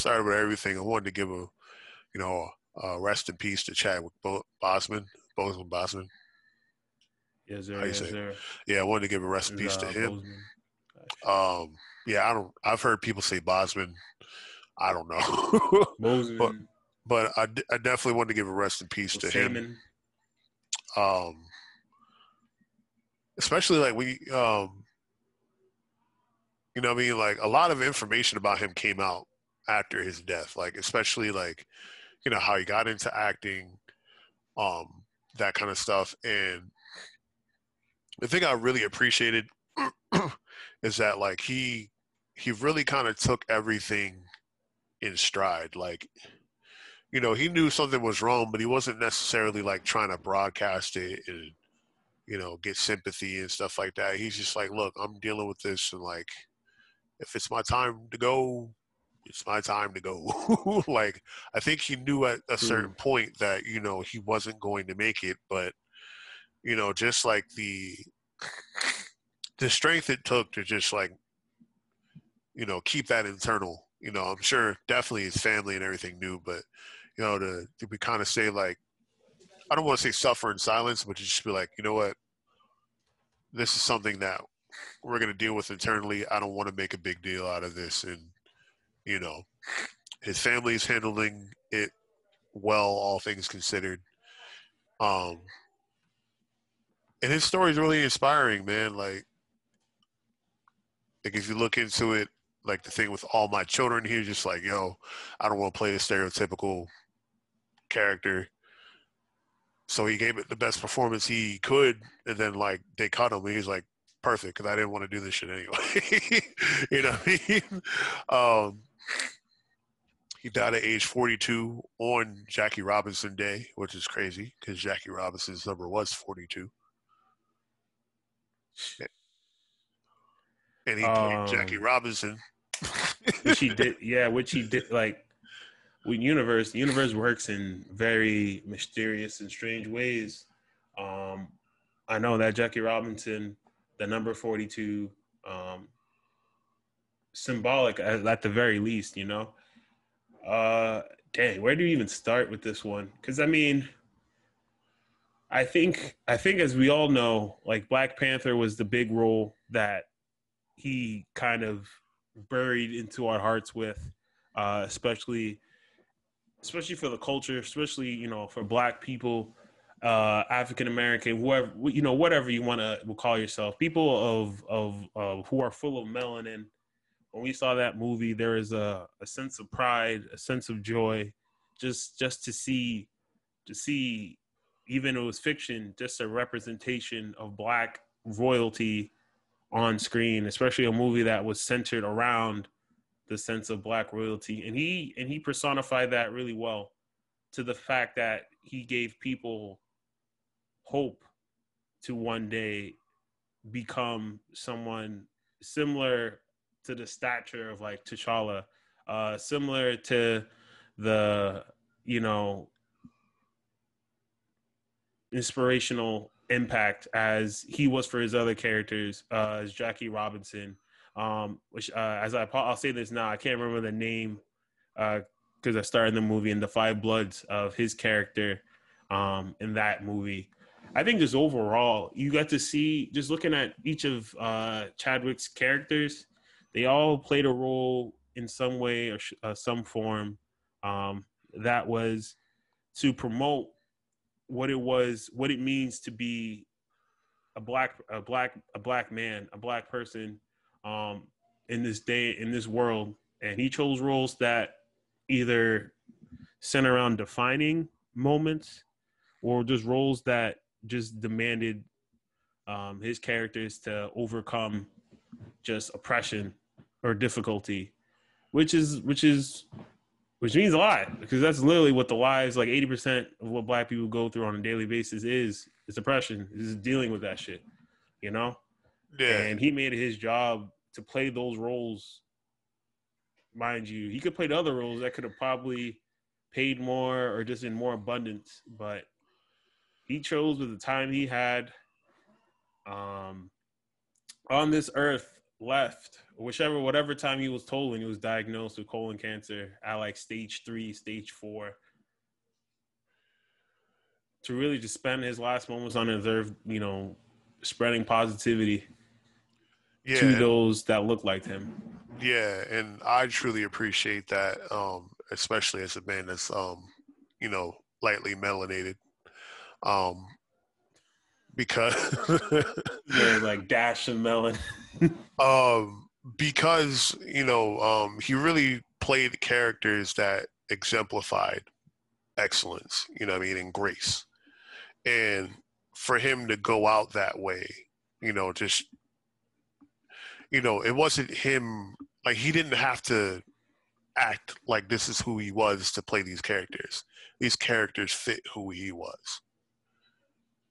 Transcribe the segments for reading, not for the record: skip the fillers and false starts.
started with everything, I wanted to give rest in peace to Chadwick Boseman. Boseman. Yes, How sir. you say Yes, it? sir. Yeah, I wanted to give a rest in Is peace to him. Bozeman. Yeah, I don't. I've heard people say Bosman. I don't know, but Bozeman. I definitely want to give a rest in peace to him. Boseman. Um, especially like what I mean, like a lot of information about him came out after his death. Like especially like how he got into acting, that kind of stuff. And the thing I really appreciated is that like he really kind of took everything in stride. Like he knew something was wrong, but he wasn't necessarily like trying to broadcast it and get sympathy and stuff like that. He's just like, look, I'm dealing with this, and like if it's my time to go, it's my time to go. Like I think he knew at a True. certain point that he wasn't going to make it, but just like the strength it took to just like keep that internal. I'm sure definitely his family and everything knew, but to be kind of say like, I don't want to say suffer in silence, but just be like, you know what, this is something that we're going to deal with internally. I don't want to make a big deal out of this. And his family's handling it well, all things considered. And his story is really inspiring, man. Like if you look into it, like the thing with All My Children, he was just like, yo, I don't want to play a stereotypical character. So he gave it the best performance he could, and then like they cut him, and he was like, perfect, because I didn't want to do this shit anyway. You know what I mean? He died at age 42 on Jackie Robinson Day, which is crazy because Jackie Robinson's number was 42. And he played Jackie Robinson. Which he did, yeah, which he did, like, with the universe works in very mysterious and strange ways. I know that Jackie Robinson, the number 42, symbolic at the very least, Dang, where do you even start with this one? Because I mean, I think as we all know, like Black Panther was the big role that he kind of buried into our hearts with, especially for the culture, especially for Black people, African American, whoever whatever you want to call yourself, people of who are full of melanin. When we saw that movie, there is a sense of pride, a sense of joy, just to see, even though it was fiction, just a representation of Black royalty on screen, especially a movie that was centered around the sense of Black royalty. And he personified that really well, to the fact that he gave people hope to one day become someone similar to the stature of like T'Challa, similar to the, inspirational impact as he was for his other characters, as Jackie Robinson, which I'll say this now, I can't remember the name because I starred in the movie, in the Five Bloods of his character in that movie. I think just overall, you got to see, just looking at each of Chadwick's characters, they all played a role in some way or some form, that was to promote what it means to be a black man, a Black person, in this day, in this world. And he chose roles that either center around defining moments, or just roles that just demanded his characters to overcome just oppression or difficulty, which means a lot, because that's literally what the lives, like 80% of what Black people go through on a daily basis is oppression, is dealing with that shit, Yeah. And he made it his job to play those roles. Mind you, he could play the other roles that could have probably paid more or just in more abundance, but he chose with the time he had on this earth left, whatever time he was told when he was diagnosed with colon cancer at like stage 3, stage 4, to really just spend his last moments on earth, spreading positivity Yeah, to and those that look like him. yeah, and I truly appreciate that, especially as a man that's lightly melanated. Um, because Yeah, like dash and melon. um because he really played characters that exemplified excellence, what I mean, and grace. And for him to go out that way, just it wasn't him, like he didn't have to act like this is who he was to play these characters. These characters fit who he was.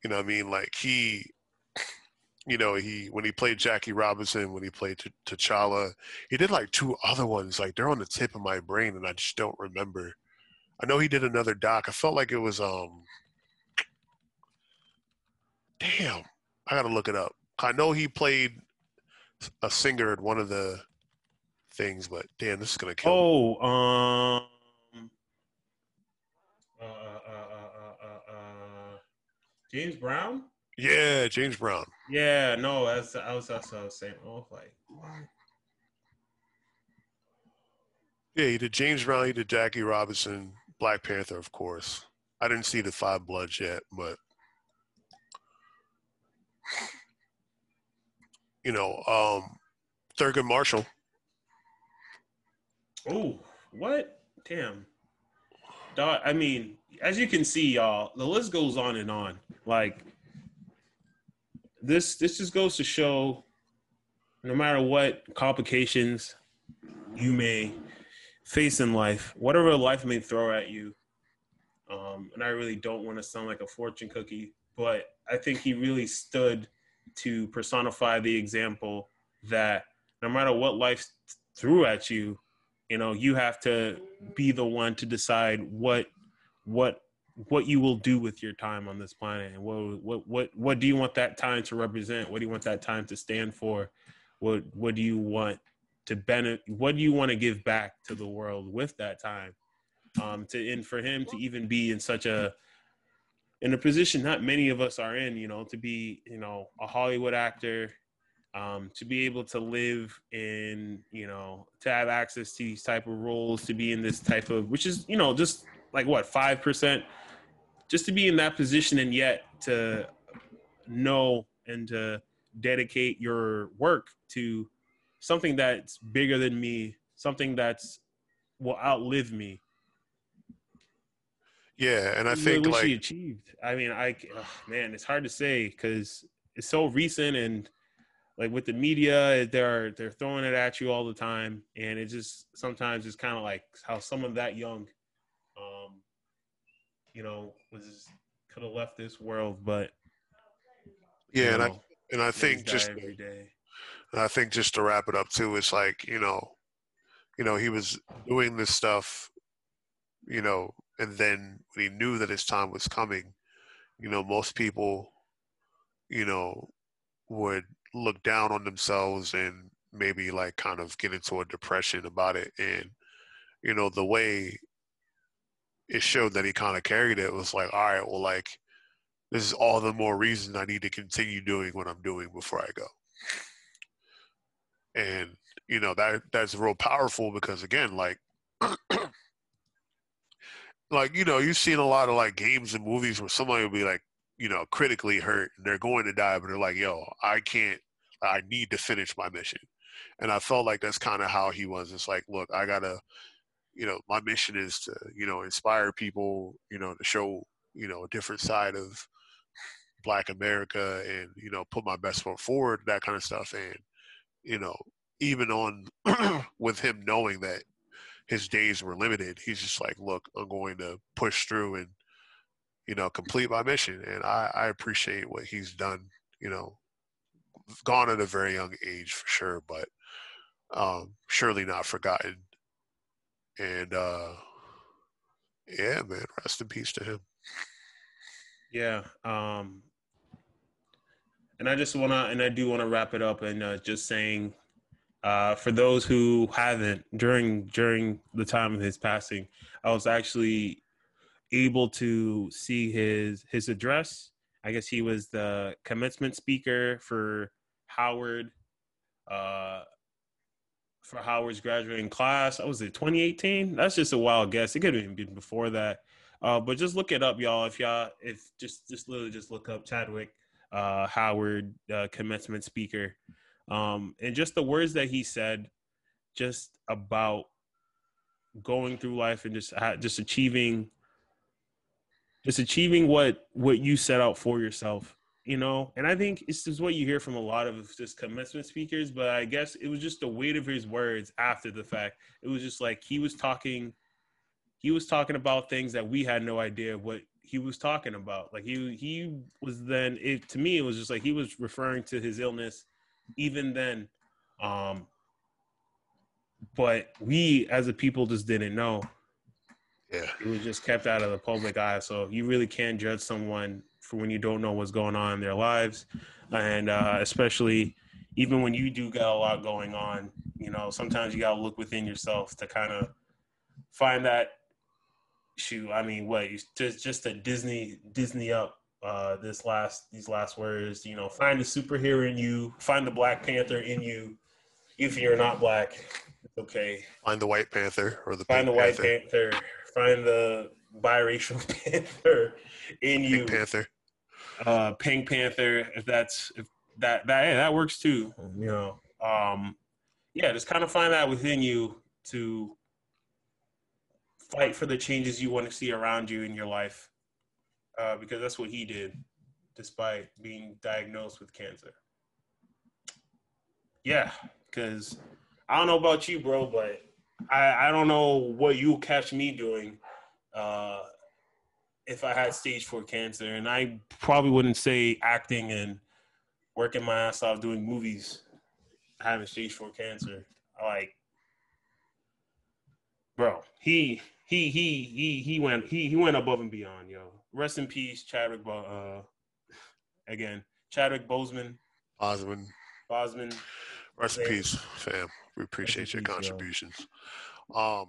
You know what I mean? Like he when he played Jackie Robinson, when he played T'Challa, he did like two other ones. Like they're on the tip of my brain, and I just don't remember. I know he did another doc. I felt like it was damn. I gotta look it up. I know he played a singer in one of the things, but damn, this is gonna kill me. Oh, uh, uh, James Brown. Yeah, James Brown. Yeah, no, that's what I was saying. Oh, like what? Yeah, he did James Brown. He did Jackie Robinson, Black Panther, of course. I didn't see the Five Bloods yet, but you know, Thurgood Marshall. Oh, what? Damn. Dog, I mean, as you can see, y'all, the list goes on and on. Like this just goes to show, no matter what complications you may face in life, whatever life may throw at you. And I really don't want to sound like a fortune cookie, but I think he really stood to personify the example that no matter what life threw at you, you have to be the one to decide what what you will do with your time on this planet, and what do you want that time to represent? What do you want that time to stand for? What do you want to benefit? What do you want to give back to the world with that time? And for him to even be in a position not many of us are in, to be, a Hollywood actor, to be able to live in, to have access to these type of roles, to be in this type of, which is, just like what, 5%, just to be in that position, and yet to know and to dedicate your work to something that's bigger than me, something that's will outlive me. Yeah, and I think What like she achieved. I mean, man, it's hard to say because it's so recent, and like with the media, they're throwing it at you all the time, and it just sometimes it's kind of like how someone that young, um, was could have left this world, but you yeah, and I know, and I things think die just every day. and I think just to wrap it up too, it's like he was doing this stuff, and then when he knew that his time was coming, most people, you know, would look down on themselves and maybe like kind of get into a depression about it. And, the way it showed that he kind of carried it was like, all right, well, like, this is all the more reason I need to continue doing what I'm doing before I go. And, that's real powerful because, again, you've seen a lot of like games and movies where somebody will be like, critically hurt and they're going to die, but they're like, yo, I need to finish my mission. And I felt like that's kind of how he was. It's like, look, I gotta, my mission is to, inspire people, to show, a different side of Black America and, put my best foot forward, that kind of stuff. And, you know, even on with him knowing that his days were limited, he's just like, look, I'm going to push through and, complete my mission. And I appreciate what he's done, gone at a very young age for sure, but surely not forgotten. And yeah, man, rest in peace to him. Yeah. And I do want to wrap it up and just saying For those who haven't, during the time of his passing, I was actually able to see his address. I guess he was the commencement speaker Howard, uh, for Howard's graduating class. I was it 2018. That's just a wild guess. It could have even been before that. But just look it up, y'all. If just literally just look up Chadwick Howard commencement speaker, and just the words that he said, just about going through life and just achieving what you set out for yourself, you know. And I think it's just what you hear from a lot of just commencement speakers, but I guess it was just the weight of his words after the fact. It was just like he was talking about things that we had no idea what he was talking about. Like he was then it to me it was just like he was referring to his illness even then. um but we as a people just didn't know. Yeah. It was just kept out of the public eye. So you really can't judge someone for when you don't know what's going on in their lives. And especially even when you do got a lot going on, you know, sometimes you got to look within yourself to kind of find that shoe. I mean, what you just a Disney up these last words, you know, find the superhero in you, find the Black Panther in you. If you're not black, it's okay. Find the White Panther or the Find Pink the White Panther. Panther. Find the biracial Panther in you. Pink Panther. Pink Panther. If that works too. You know. Yeah, just kind of find that within you to fight for the changes you want to see around you in your life, because that's what he did, despite being diagnosed with cancer. Yeah, because I don't know about you, bro, but I don't know what you'll catch me doing uh, if I had stage 4 cancer. And I probably wouldn't say acting and working my ass off doing movies having stage 4 cancer. Like, bro, he went above and beyond, yo. Rest in peace, Chadwick. Again, Chadwick Boseman. Osmond. Bosman. Rest in peace, fam. We appreciate your Peace, yo. contributions. Um,